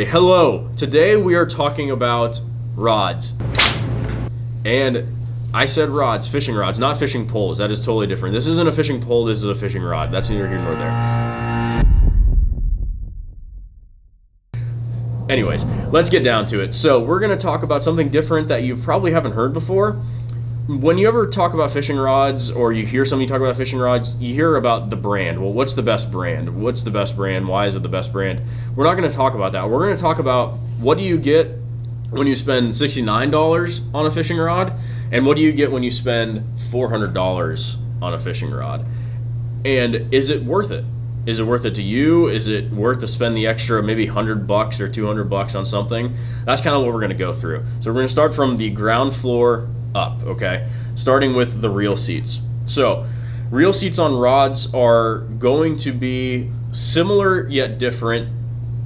Hello, today we are talking about rods. And I said rods, fishing rods, not fishing poles. That is totally different. This isn't a fishing pole, this is a fishing rod. That's neither here nor there. Anyways, let's get down to it. So we're gonna talk about something different that you probably haven't heard before. When you ever talk about fishing rods, or you hear somebody talk about fishing rods, you hear about the brand. Well, what's the best brand? What's the best brand? Why is it the best brand? We're not going to talk about that. We're going to talk about what do you get when you spend $69 on a fishing rod, and what do you get when you spend $400 on a fishing rod? And is it worth it? Is it worth it to you? Is it worth to spend the extra maybe $100 or $200 on something? That's kind of what we're going to go through. So we're going to start from the ground floor up, okay? Starting with the reel seats. So reel seats on rods are going to be similar yet different.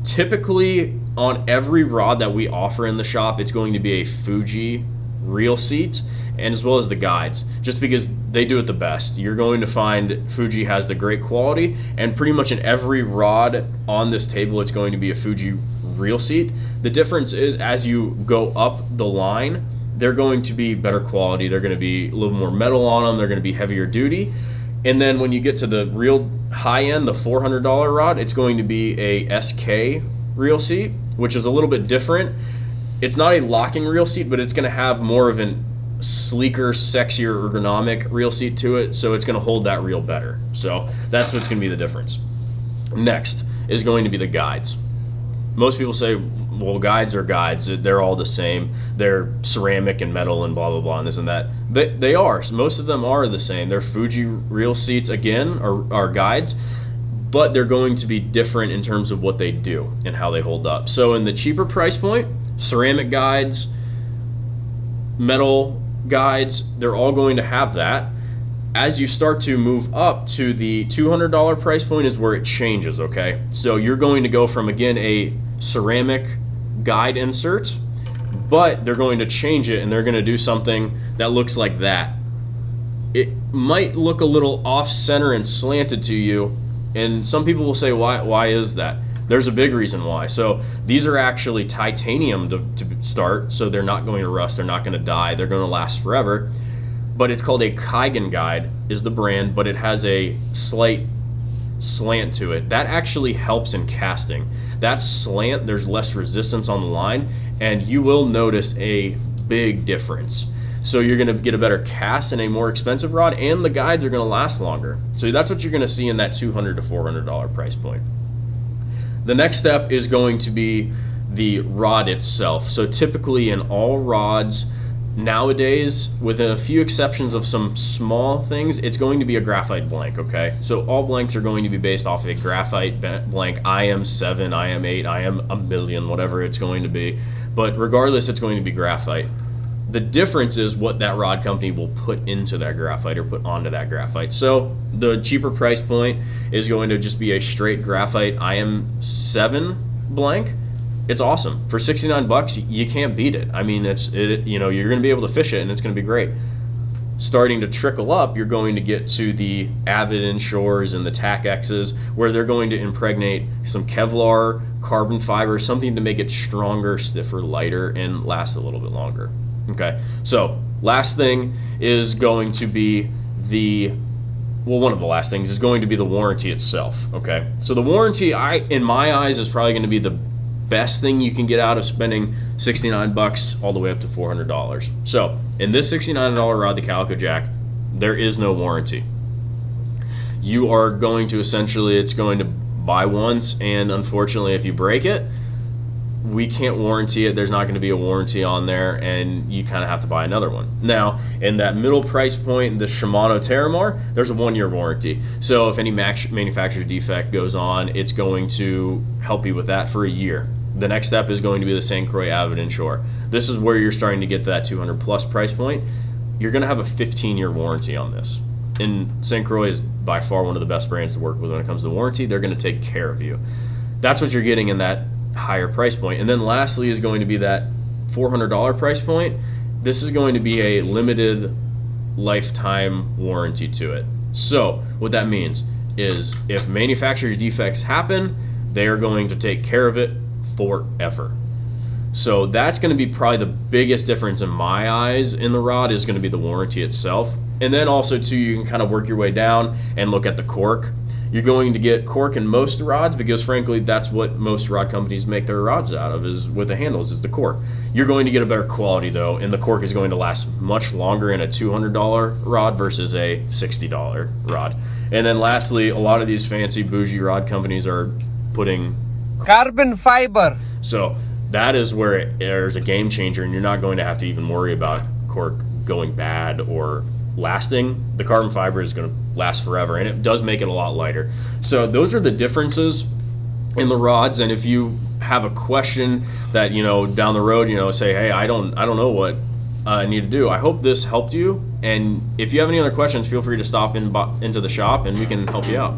Typically on every rod that we offer in the shop, it's going to be a Fuji reel seat, and as well as the guides, just because they do it the best. You're going to find Fuji has the great quality, and pretty much in every rod on this table it's going to be a Fuji reel seat. The difference is as you go up the line, they're going to be better quality. They're going to be a little more metal on them. They're going to be heavier duty. And then when you get to the real high end, the $400 rod, it's going to be a SK reel seat, which is a little bit different. It's not a locking reel seat, but it's going to have more of an sleeker, sexier, ergonomic reel seat to it. So it's going to hold that reel better. So that's what's going to be the difference. Next is going to be the guides. Most people say, well, guides are guides. They're all the same. They're ceramic and metal and blah, blah, blah, and this and that. They are. Most of them are the same. They're Fuji reel seats, again, are guides, but they're going to be different in terms of what they do and how they hold up. So in the cheaper price point, ceramic guides, metal guides, they're all going to have that. As you start to move up to the $200 price point is where it changes, okay? So you're going to go from, again, a ceramic guide insert, but they're going to change it and they're going to do something that looks like that. It might look a little off center and slanted to you, and some people will say, why is that? There's a big reason why. So these are actually titanium to start, so they're not going to rust, they're not going to die, they're going to last forever. But it's called a Kaigen guide is the brand, but it has a slight slant to it. That actually helps in casting. That slant, there's less resistance on the line, and you will notice a big difference. So you're gonna get a better cast in a more expensive rod, and the guides are gonna last longer. So that's what you're gonna see in that $200 to $400 price point. The next step is going to be the rod itself. So typically in all rods, nowadays, with a few exceptions of some small things, it's going to be a graphite blank, okay? So all blanks are going to be based off a graphite blank, IM7, IM8, IM1,000,000, whatever it's going to be. But regardless, it's going to be graphite. The difference is what that rod company will put into that graphite or put onto that graphite. So the cheaper price point is going to just be a straight graphite IM7 blank. It's awesome. For $69, you can't beat it. I mean, you're going to be able to fish it, and it's going to be great. Starting to trickle up, you're going to get to the Avid Inshores and the Tac X's, where they're going to impregnate some Kevlar, carbon fiber, something to make it stronger, stiffer, lighter, and last a little bit longer. Okay, so last thing is going to be one of the last things is going to be the warranty itself. Okay, so the warranty, in my eyes, is probably going to be the best thing you can get out of spending $69 all the way up to $400. So in this $69 rod, the Calico Jack, there is no warranty. You are going to it's going to buy once, and unfortunately if you break it, we can't warranty it. There's not going to be a warranty on there, and you kind of have to buy another one. Now, in that middle price point, the Shimano Terramar, there's a 1-year warranty. So if any manufacturer defect goes on, it's going to help you with that for a year. The next step is going to be the St. Croix Avid Inshore. This is where you're starting to get to that 200 plus price point. You're going to have a 15-year warranty on this. And St. Croix is by far one of the best brands to work with when it comes to warranty. They're going to take care of you. That's what you're getting in that higher price point. And then lastly is going to be that $400 price point. This is going to be a limited lifetime warranty to it. So what that means is if manufacturer's defects happen, they are going to take care of it forever. So that's going to be probably the biggest difference in my eyes in the rod, is going to be the warranty itself. And then also too, you can kind of work your way down and look at the cork. You're going to get cork in most rods because frankly that's what most rod companies make their rods out of, is with the handles, is the cork. You're going to get a better quality though, and the cork is going to last much longer in a $200 rod versus a $60 rod. And then lastly, a lot of these fancy bougie rod companies are putting carbon fiber. So that is where there's a game changer, and you're not going to have to even worry about cork going bad or lasting. The carbon fiber is going to last forever, and it does make it a lot lighter. So those are the differences in the rods. And if you have a question that, you know, down the road, you know, say, hey, I don't know what I need to do. I hope this helped you. And if you have any other questions, feel free to stop into the shop and we can help you out.